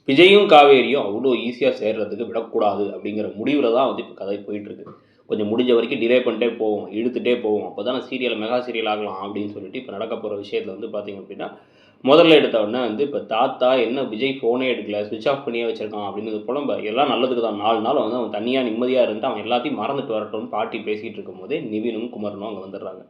விஜயும் காவேரியும் அவ்வளோ ஈஸியாக சேர்றதுக்கு விடக்கூடாது அப்படிங்கிற முடிவில் தான் வந்து இப்போ கதை போயிட்டுருக்கு. கொஞ்சம் முடிஞ்ச வரைக்கும் டிலே பண்ணிட்டே போவோம், இழுத்துட்டே போவோம். அப்போ தான் சீரியல் மெகா சீரியல் ஆகலாம் அப்படின்னு சொல்லிட்டு இப்போ நடக்க போகிற விஷயத்தில் வந்து பார்த்திங்க அப்படின்னா, முதல்ல எடுத்த உடனே வந்து இப்போ தாத்தா என்ன விஜய் ஃபோனே எடுக்கல, ஸ்விட்ச் ஆஃப் பண்ணியே வச்சிருக்கான் அப்படின்னு புலம்ப எல்லாம் நல்லதுக்கு தான். 4 நாள் வந்து அவன் தனியாக நிம்மதியாக இருந்து அவன் எல்லாத்தையும் மறந்துட்டு வரட்டும்னு பாட்டி பேசிகிட்டு இருக்கும்போதே நிவினும் குமரனும் அங்கே வந்துடுறாங்க.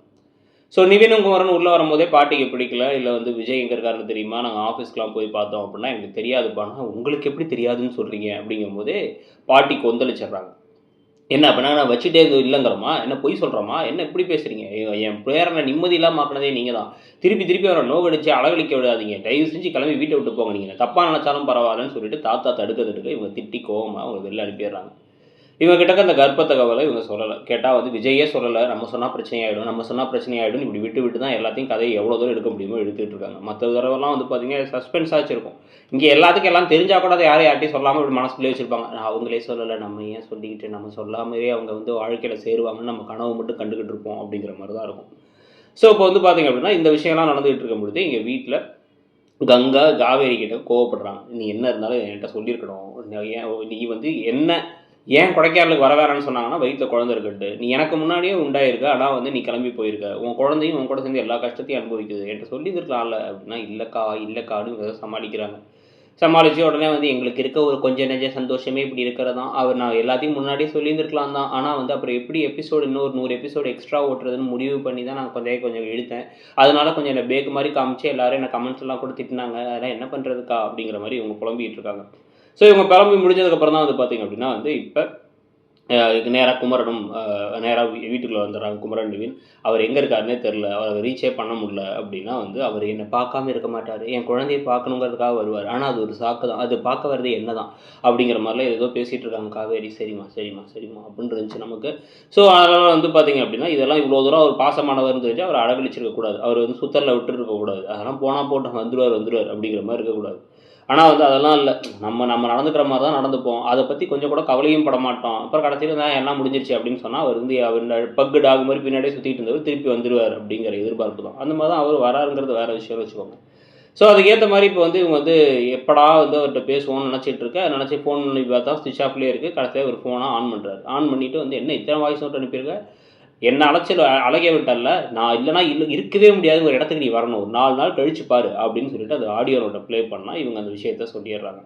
ஸோ நிவினும் குமரனும் உள்ளே வரும்போதே பாட்டிக்கு பிடிக்கல. இல்லை வந்து விஜய் எங்கே இருக்காருன்னு தெரியுமா, நாங்கள் ஆஃபீஸ்க்குலாம் போய் பார்த்தோம் அப்படின்னா எனக்கு தெரியாதுப்பான்னா, உங்களுக்கு எப்படி தெரியாதுன்னு சொல்கிறீங்க அப்படிங்கும்போதே பாட்டி கொந்தளிச்சிடுறாங்க. என்ன அப்படின்னா நான் வச்சுட்டே இல்லைங்கிறோமா, என்ன பொய் சொல்கிறோமா, என்ன இப்படி பேசுகிறீங்க, என் பேரனை நிம்மதி இல்லாமல் மாற்றினதே நீங்கள் தான், திருப்பி திருப்பி அவரை நோகடிச்சு அழகழிக்க விடாதீங்க, தயவு செஞ்சு கிளம்பி வீட்டை விட்டு போங்க, நீங்கள் தப்பாக நினச்சாலும் பரவாயில்லன்னு சொல்லிட்டு தாத்தா தடுக்க இவங்க திட்டி கோவமாக அவங்க வெளில அனுப்பிடுறாங்க. இவங்க கிட்டக்க அந்த கர்ப்ப தகவலை இவங்க சொல்லலை. கேட்டால் வந்து விஜயே சொல்லலை, நம்ம சொன்னால் பிரச்சனை ஆகிடும் இப்படி விட்டு தான் எல்லாத்தையும் கதையை எவ்வளோ தூரம் எடுக்க முடியுமோ எடுத்துகிட்டு இருக்காங்க. மற்ற தடவைலாம் வந்து பார்த்தீங்கன்னா சஸ்பென்ஸாக வச்சுருக்கும். இங்கே எல்லாத்துக்கும் எல்லாம் தெரிஞ்சால் கூட அதை யார்ட்டையும் சொல்லாமல் இப்படி மனசுக்குள்ளே வச்சுருப்பாங்க. அவங்களே சொல்லலை, நம்ம ஏன் சொல்லிக்கிட்டு, நம்ம சொல்லாமலே அவங்க வந்து வாழ்க்கையில் சேருவாங்கன்னு நம்ம கனவு மட்டும் கண்டுக்கிட்டு இருப்போம் அப்படிங்கிற மாதிரி தான் இருக்கும். ஸோ இப்போ வந்து பார்த்தீங்க அப்படின்னா இந்த விஷயம்லாம் நடந்துகிட்டு இருக்கும் பொழுது எங்கள் வீட்டில் கங்கா காவேரி கிட்ட கோவப்படுறாங்க. நீ என்ன இருந்தாலும் என்கிட்ட சொல்லியிருக்கணும், நீ வந்து என்ன ஏன் கொடைக்கானலுக்கு வர வேணான்னு சொன்னாங்கன்னா, வயிற்றில் குழந்தை இருக்குன்ட்டு. நீ எனக்கு முன்னாடியே உண்டாயிருக்க, ஆனால் வந்து நீ கிளம்பி போயிருக்க. உன் குழந்தையும் உன் கூட சேர்ந்து எல்லா கஷ்டத்தையும் அனுபவிக்குது. என்கிட்ட சொல்லியிருக்கலாம்ல அப்படின்னா, இல்லைக்கான்னு ஏதோ சமாளிக்கிறாங்க. சமாளித்து உடனே வந்து எங்களுக்கு இருக்க ஒரு கொஞ்சம் நெஞ்ச சந்தோஷமே இப்படி இருக்கிறதான். நான் எல்லாத்தையும் முன்னாடியே சொல்லியிருந்துருக்கலாம் தான். ஆனால் வந்து அப்புறம் எப்படி எபிசோடு இன்னொரு 100 எபிசோடு எக்ஸ்ட்ரா ஓட்டுறதுன்னு முடிவு பண்ணி தான் நான் கொஞ்சம் இழுத்தேன். அதனால கொஞ்சம் என்ன பேக்கு மாதிரி காமிச்சு எல்லாரும் என்ன கமெண்ட்ஸ் எல்லாம் கூட திட்டினாங்க. அதெல்லாம் என்ன பண்ணுறதுக்கா அப்படிங்கிற மாதிரி இவங்க புலம்பிகிட்டு இருக்காங்க. ஸோ இவங்க கிளம்பி முடிஞ்சதுக்கப்புறம் தான் வந்து பார்த்திங்க அப்படின்னா வந்து இப்போ நேராக குமரனும் நேராக வீட்டுக்குள்ளே வந்துடுறாங்க. குமரன் நிவின் அவர் எங்கே இருக்காருன்னே தெரில, அவரை ரீச்சே பண்ண முடியல. அப்படின்னா வந்து அவர் என்னை பார்க்காம இருக்க மாட்டார், என் குழந்தையை பார்க்கணுங்கிறதுக்காக வருவார், ஆனால் அது ஒரு சாக்கு தான், அது பார்க்க வர்றது என்ன தான் அப்படிங்கிற மாதிரிலாம் ஏதோ பேசிகிட்டு இருக்காங்க காவேரி. சரிம்மா அப்படின்னு இருந்துச்சு நமக்கு. ஸோ அதனால் வந்து பார்த்திங்க அப்படின்னா இதெல்லாம் இவ்வளோ தூரம் அவர் பாசமானவர்னு தெரிஞ்சு அவர் அடகழிச்சிருக்கக்கூடாது, அவர் வந்து சுத்தரில் விட்டுருக்கக்கூடாது, அதெல்லாம் போனால் போட்டு வந்துடுவார் அப்படிங்கிற மாதிரி இருக்கக்கூடாது. ஆனால் வந்து அதெல்லாம் இல்லை, நம்ம நடந்துக்கிற மாதிரி தான் நடந்துப்போம், அதை பற்றி கொஞ்சம் கூட கவலையும் பட மாட்டோம். அப்புறம் கடைசியில் தான் எல்லாம் முடிஞ்சிருச்சு அப்படின்னு சொன்னால் அவர் வந்து அவர் பக்கு டாக் மாதிரி பின்னாடியே சுற்றிட்டு இருந்தவர் திருப்பி வந்துடுவார் அப்படிங்கிற எதிர்பார்ப்பு தான். அந்த மாதிரி தான் அவர் வராருங்கிறது வேறு விஷயம் வச்சுக்கோங்க. ஸோ அதுக்கேற்ற மாதிரி இப்போ வந்து இவங்க வந்து எப்படா வந்து அவர்கிட்ட பேசுவோன்னு நினச்சி ஃபோன் பண்ணி பார்த்தா ஸ்விட்ச் ஆஃப்லேயே இருக்குது. கடைசியாக ஒரு ஃபோனாக ஆன் பண்ணுறாரு. ஆன் பண்ணிவிட்டு வந்து என்ன இத்தனை வாய்ஸ் நோட் அனுப்பியிருக்க, என்ன அழகே விட்டல, நான் இல்லைனா இருக்கவே முடியாது, ஒரு இடத்துக்கு நீ வரணும், ஒரு 4 நாள் கழிச்சு பாரு அப்படின்னு சொல்லிட்டு அது ஆடியோ நோட்டை ப்ளே பண்ணால் இவங்க அந்த விஷயத்த சொல்லிடுறாங்க.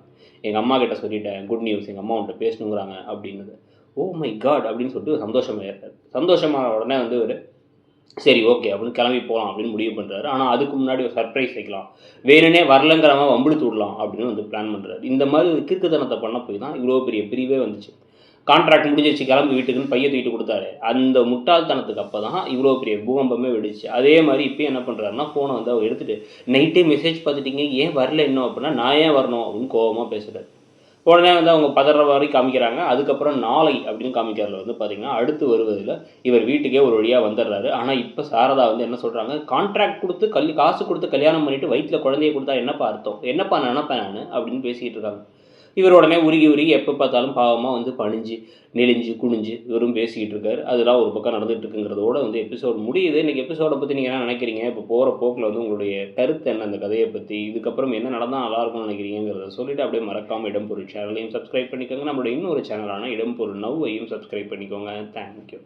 எங்கள் அம்மா கிட்ட சொல்லிட்டேன், குட் நியூஸ், எங்கள் அம்மா உன்ட்ட பேசணுங்கிறாங்க அப்படின்னுது. ஓ மை காட் அப்படின்னு சொல்லிட்டு சந்தோஷமாயிடுறாரு. சந்தோஷமான உடனே வந்து ஒரு சரி ஓகே அப்படின்னு கிளம்பி போகலாம் அப்படின்னு முடிவு பண்ணுறாரு. ஆனால் அதுக்கு முன்னாடி ஒரு சர்ப்ரைஸ் வைக்கலாம், வேணுனே வரலங்கிறவன் வம்பிழுத்து விடலாம் அப்படின்னு வந்து பிளான் பண்ணுறாரு. இந்த மாதிரி ஒரு கிறுக்குத்தனத்தை பண்ண போய் தான் இவ்வளோ பெரிய பிரிவே வந்துச்சு. கான்ட்ராக்ட் முடிஞ்சிருச்சு, கிளம்பி வீட்டுக்குன்னு பையை தூக்கிட்டு கொடுத்தாரு. அந்த முட்டாள்தனத்துக்கு அப்போ தான் இவ்வளோ பெரிய பூகம்பமே வெடிச்சு. அதே மாதிரி இப்போ என்ன பண்ணுறாருன்னா ஃபோனை வந்து அவர் எடுத்துகிட்டு நைட்டே மெசேஜ் பார்த்துட்டீங்க, ஏன் வரல இன்னும் அப்படின்னா, நான் ஏன் வரணும் அப்படின்னு கோபமாக பேசுகிறார். உடனே வந்து அவங்க பதற மாதிரி காமிக்கிறாங்க. அதுக்கப்புறம் நாளை அப்படின்னு காமிக்கிறதுல வந்து பார்த்திங்கன்னா அடுத்து வருவதில் இவர் வீட்டுக்கே ஒரு வழியாக வந்துடுறாரு. ஆனால் இப்போ சாரதா வந்து என்ன சொல்கிறாங்க, கான்ட்ராக்ட் கொடுத்து காசு கொடுத்து கல்யாணம் பண்ணிவிட்டு வயிற்றில் குழந்தைய கொடுத்தா என்னப்பா அர்த்தம், என்னப்பா நினப்பேன் நான் அப்படின்னு பேசிக்கிட்டு இருக்காங்க. இவர் உடனே உருகி எப்போ பார்த்தாலும் பாவமாக வந்து பணிஞ்சு நெளிஞ்சு குனிஞ்சு இவரும் பேசிக்கிட்டு இருக்காரு. அதெல்லாம் ஒரு பக்கம் நடந்துகிட்டு இருக்குங்கிறதோட வந்து எபிசோடு முடியுது. இன்றைக்கி எபிசோடை பற்றி நீங்கள் என்ன நினைக்கிறீங்க, இப்போ போகிற போக்கில் வந்து உங்களுடைய கருத்து என்ன அந்த கதையை பற்றி, இதுக்கப்புறம் என்ன நடந்தால் நல்லாயிருக்கும்னு நினைக்கிறீங்கிறத சொல்லிவிட்டு அப்படியே மறக்காமல் இடம்பொருள் சேனலையும் சப்ஸ்கிரைப் பண்ணிக்கோங்க. நம்மளுடைய இன்னொரு சேனலான இடம்பொருள் நவ்வையும் சப்ஸ்கிரைப் பண்ணிக்கோங்க. தேங்க்யூ.